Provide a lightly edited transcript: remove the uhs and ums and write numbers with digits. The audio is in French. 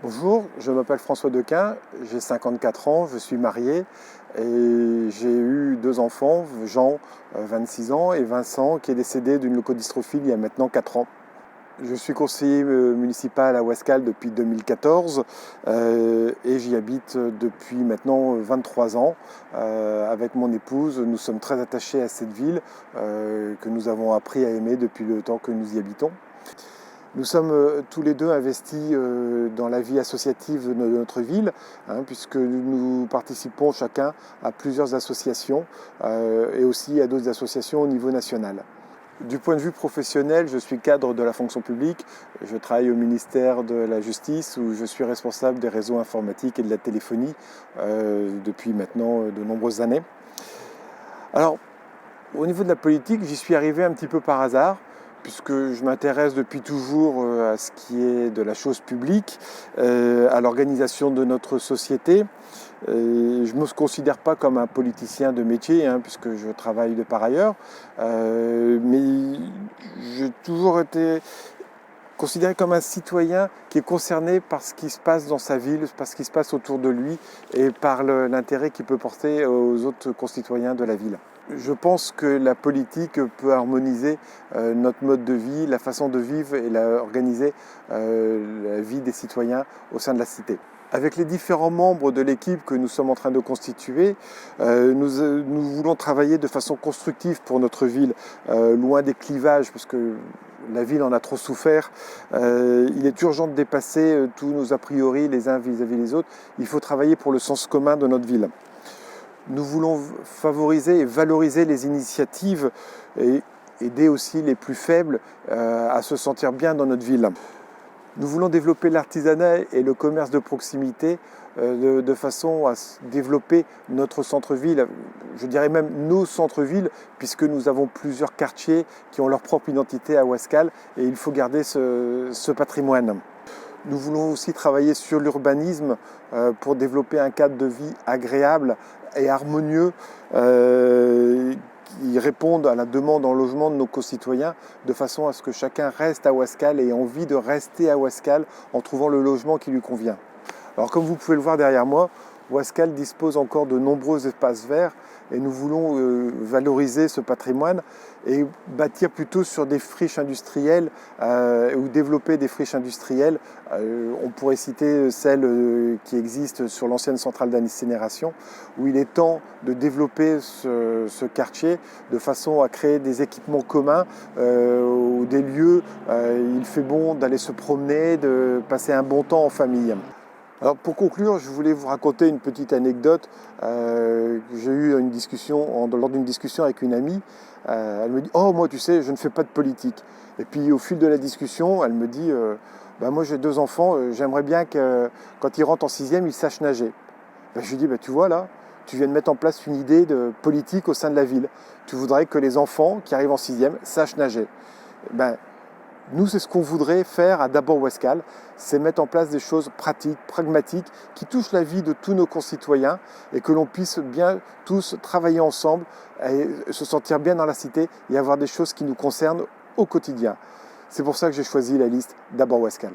Bonjour, je m'appelle François Dequin, j'ai 54 ans, je suis marié et j'ai eu deux enfants, Jean, 26 ans, et Vincent, qui est décédé d'une leucodystrophie il y a maintenant 4 ans. Je suis conseiller municipal à Ouascal depuis 2014 et j'y habite depuis maintenant 23 ans avec mon épouse. Nous sommes très attachés à cette ville que nous avons appris à aimer depuis le temps que nous y habitons. Nous sommes tous les deux investis dans la vie associative de notre ville, puisque nous participons chacun à plusieurs associations et aussi à d'autres associations au niveau national. Du point de vue professionnel, je suis cadre de la fonction publique. Je travaille au ministère de la Justice où je suis responsable des réseaux informatiques et de la téléphonie depuis maintenant de nombreuses années. Alors, au niveau de la politique, j'y suis arrivé un petit peu par hasard, puisque je m'intéresse depuis toujours à ce qui est de la chose publique, à l'organisation de notre société. Je ne me considère pas comme un politicien de métier, puisque je travaille de par ailleurs, mais j'ai toujours été considéré comme un citoyen qui est concerné par ce qui se passe dans sa ville, par ce qui se passe autour de lui et par l'intérêt qu'il peut porter aux autres concitoyens de la ville. Je pense que la politique peut harmoniser notre mode de vie, la façon de vivre et organiser la vie des citoyens au sein de la cité. Avec les différents membres de l'équipe que nous sommes en train de constituer, nous voulons travailler de façon constructive pour notre ville, loin des clivages, parce que la ville en a trop souffert. Il est urgent de dépasser tous nos a priori les uns vis-à-vis des autres. Il faut travailler pour le sens commun de notre ville. Nous voulons favoriser et valoriser les initiatives et aider aussi les plus faibles à se sentir bien dans notre ville. Nous voulons développer l'artisanat et le commerce de proximité de façon à développer notre centre-ville, je dirais même nos centres-villes, puisque nous avons plusieurs quartiers qui ont leur propre identité à Ouascal et il faut garder ce patrimoine. Nous voulons aussi travailler sur l'urbanisme pour développer un cadre de vie agréable et harmonieux qui répondent à la demande en logement de nos concitoyens de façon à ce que chacun reste à Ouascal et ait envie de rester à Ouascal en trouvant le logement qui lui convient. Alors comme vous pouvez le voir derrière moi, Ouascal dispose encore de nombreux espaces verts et nous voulons valoriser ce patrimoine et bâtir plutôt sur des friches industrielles ou développer des friches industrielles. On pourrait citer celle qui existe sur l'ancienne centrale d'incinération où il est temps de développer ce quartier de façon à créer des équipements communs ou des lieux il fait bon d'aller se promener, de passer un bon temps en famille. Alors pour conclure, je voulais vous raconter une petite anecdote. J'ai eu lors d'une discussion avec une amie. Elle me dit « Oh, moi, tu sais, je ne fais pas de politique. » Et puis au fil de la discussion, elle me dit moi, j'ai deux enfants, j'aimerais bien que quand ils rentrent en 6e, ils sachent nager. » Je lui dis « Tu vois là, tu viens de mettre en place une idée de politique au sein de la ville. Tu voudrais que les enfants qui arrivent en 6e sachent nager. » Nous, c'est ce qu'on voudrait faire à D'abord Ouascal, c'est mettre en place des choses pratiques, pragmatiques, qui touchent la vie de tous nos concitoyens et que l'on puisse bien tous travailler ensemble et se sentir bien dans la cité et avoir des choses qui nous concernent au quotidien. C'est pour ça que j'ai choisi la liste D'abord Ouascal.